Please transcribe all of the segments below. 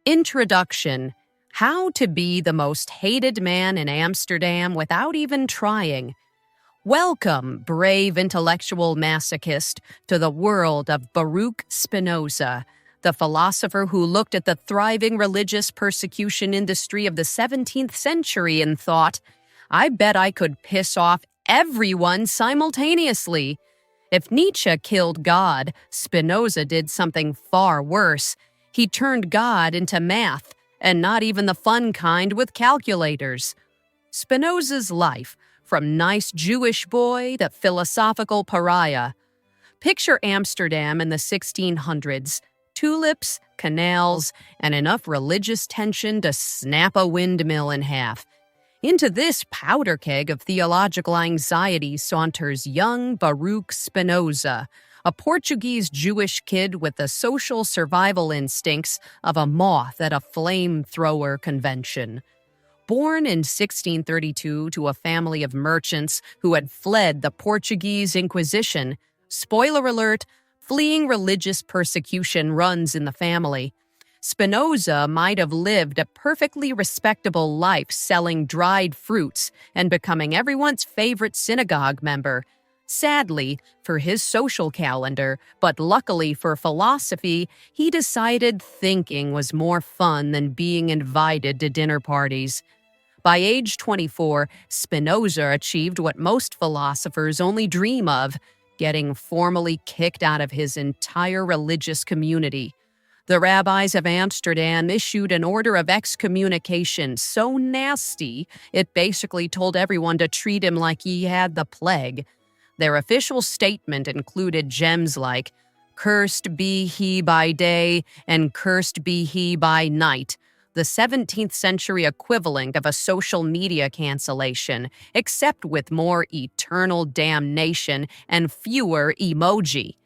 Introduction: How to be the most hated man in Amsterdam without even trying. Welcome, brave intellectual masochist, to the world of Baruch Spinoza, the philosopher who looked at the thriving religious persecution industry of the 17th century and thought, I bet I could piss off everyone simultaneously. If Nietzsche killed God, Spinoza did something far worse. He turned God into math, and not even the fun kind with calculators. Spinoza's life, from nice Jewish boy to philosophical pariah. Picture Amsterdam in the 1600s. Tulips, canals, and enough religious tension to snap a windmill in half. Into this powder keg of theological anxiety saunters young Baruch Spinoza, a Portuguese Jewish kid with the social survival instincts of a moth at a flamethrower convention. Born in 1632 to a family of merchants who had fled the Portuguese Inquisition, spoiler alert, fleeing religious persecution runs in the family. Spinoza might have lived a perfectly respectable life selling dried fruits and becoming everyone's favorite synagogue member. Sadly, for his social calendar, but luckily for philosophy, he decided thinking was more fun than being invited to dinner parties. By age 24, Spinoza achieved what most philosophers only dream of, getting formally kicked out of his entire religious community. The rabbis of Amsterdam issued an order of excommunication so nasty, it basically told everyone to treat him like he had the plague. Their official statement included gems like, "Cursed be he by day, and cursed be he by night," the 17th century equivalent of a social media cancellation, except with more eternal damnation and fewer emoji.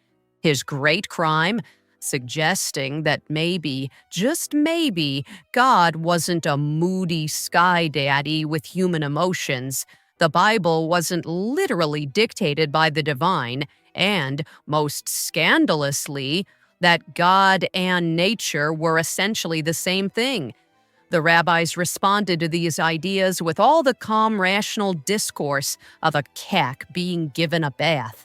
His great crime? Suggesting that maybe, just maybe, God wasn't a moody sky daddy with human emotions. The Bible wasn't literally dictated by the divine, and, most scandalously, that God and nature were essentially the same thing. The rabbis responded to these ideas with all the calm, rational discourse of a cat being given a bath.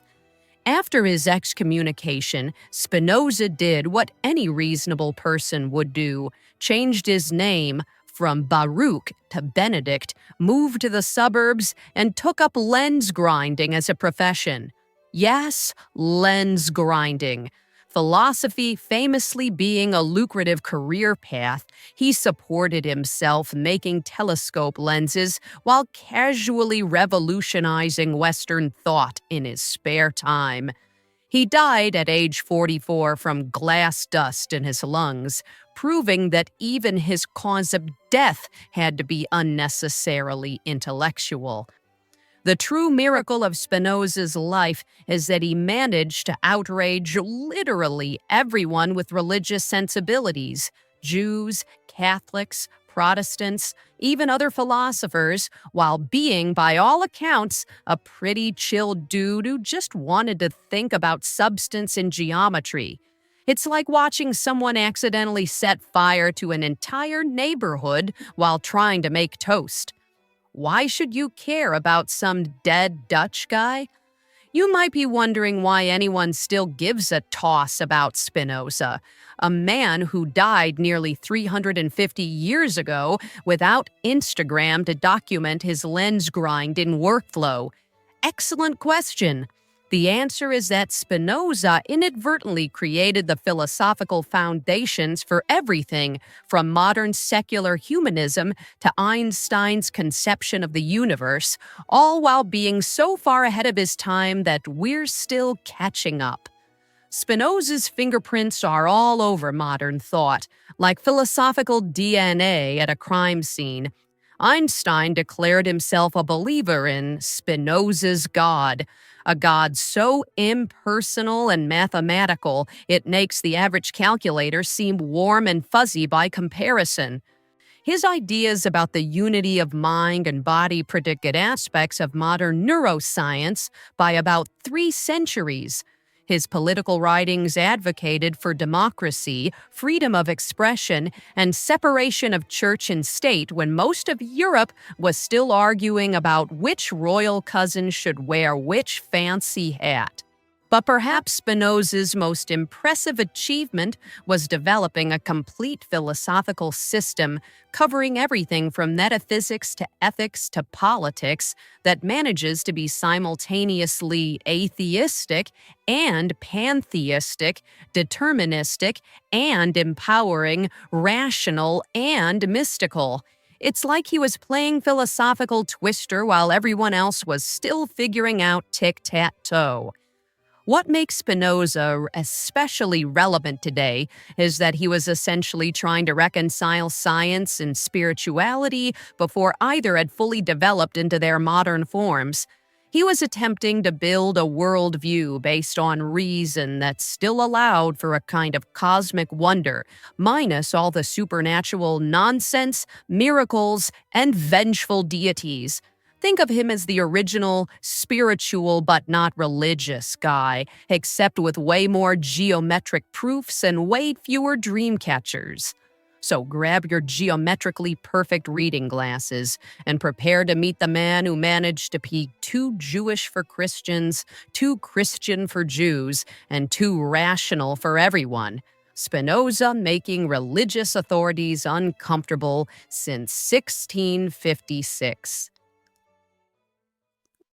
After his excommunication, Spinoza did what any reasonable person would do, changed his name from Baruch to Benedict, moved to the suburbs, and took up lens grinding as a profession. Yes, lens grinding. Philosophy famously being a lucrative career path, he supported himself making telescope lenses while casually revolutionizing Western thought in his spare time. He died at age 44 from glass dust in his lungs, proving that even his cause of death had to be unnecessarily intellectual. The true miracle of Spinoza's life is that he managed to outrage literally everyone with religious sensibilities: Jews, Catholics, Protestants, even other philosophers, while being, by all accounts, a pretty chill dude who just wanted to think about substance and geometry. It's like watching someone accidentally set fire to an entire neighborhood while trying to make toast. Why should you care about some dead Dutch guy? You might be wondering why anyone still gives a toss about Spinoza, a man who died nearly 350 years ago without Instagram to document his lens grinding workflow. Excellent question. The answer is that Spinoza inadvertently created the philosophical foundations for everything from modern secular humanism to Einstein's conception of the universe, all while being so far ahead of his time that we're still catching up. Spinoza's fingerprints are all over modern thought, like philosophical DNA at a crime scene. Einstein declared himself a believer in Spinoza's God, a God so impersonal and mathematical it makes the average calculator seem warm and fuzzy by comparison. His ideas about the unity of mind and body predicted aspects of modern neuroscience by about 3 centuries. His political writings advocated for democracy, freedom of expression, and separation of church and state when most of Europe was still arguing about which royal cousin should wear which fancy hat. But perhaps Spinoza's most impressive achievement was developing a complete philosophical system covering everything from metaphysics to ethics to politics that manages to be simultaneously atheistic and pantheistic, deterministic and empowering, rational and mystical. It's like he was playing philosophical Twister while everyone else was still figuring out tic-tac-toe. What makes Spinoza especially relevant today is that he was essentially trying to reconcile science and spirituality before either had fully developed into their modern forms. He was attempting to build a worldview based on reason that still allowed for a kind of cosmic wonder, minus all the supernatural nonsense, miracles, and vengeful deities. Think of him as the original spiritual but not religious guy, except with way more geometric proofs and way fewer dream catchers. So grab your geometrically perfect reading glasses and prepare to meet the man who managed to be too Jewish for Christians, too Christian for Jews, and too rational for everyone. Spinoza making religious authorities uncomfortable since 1656.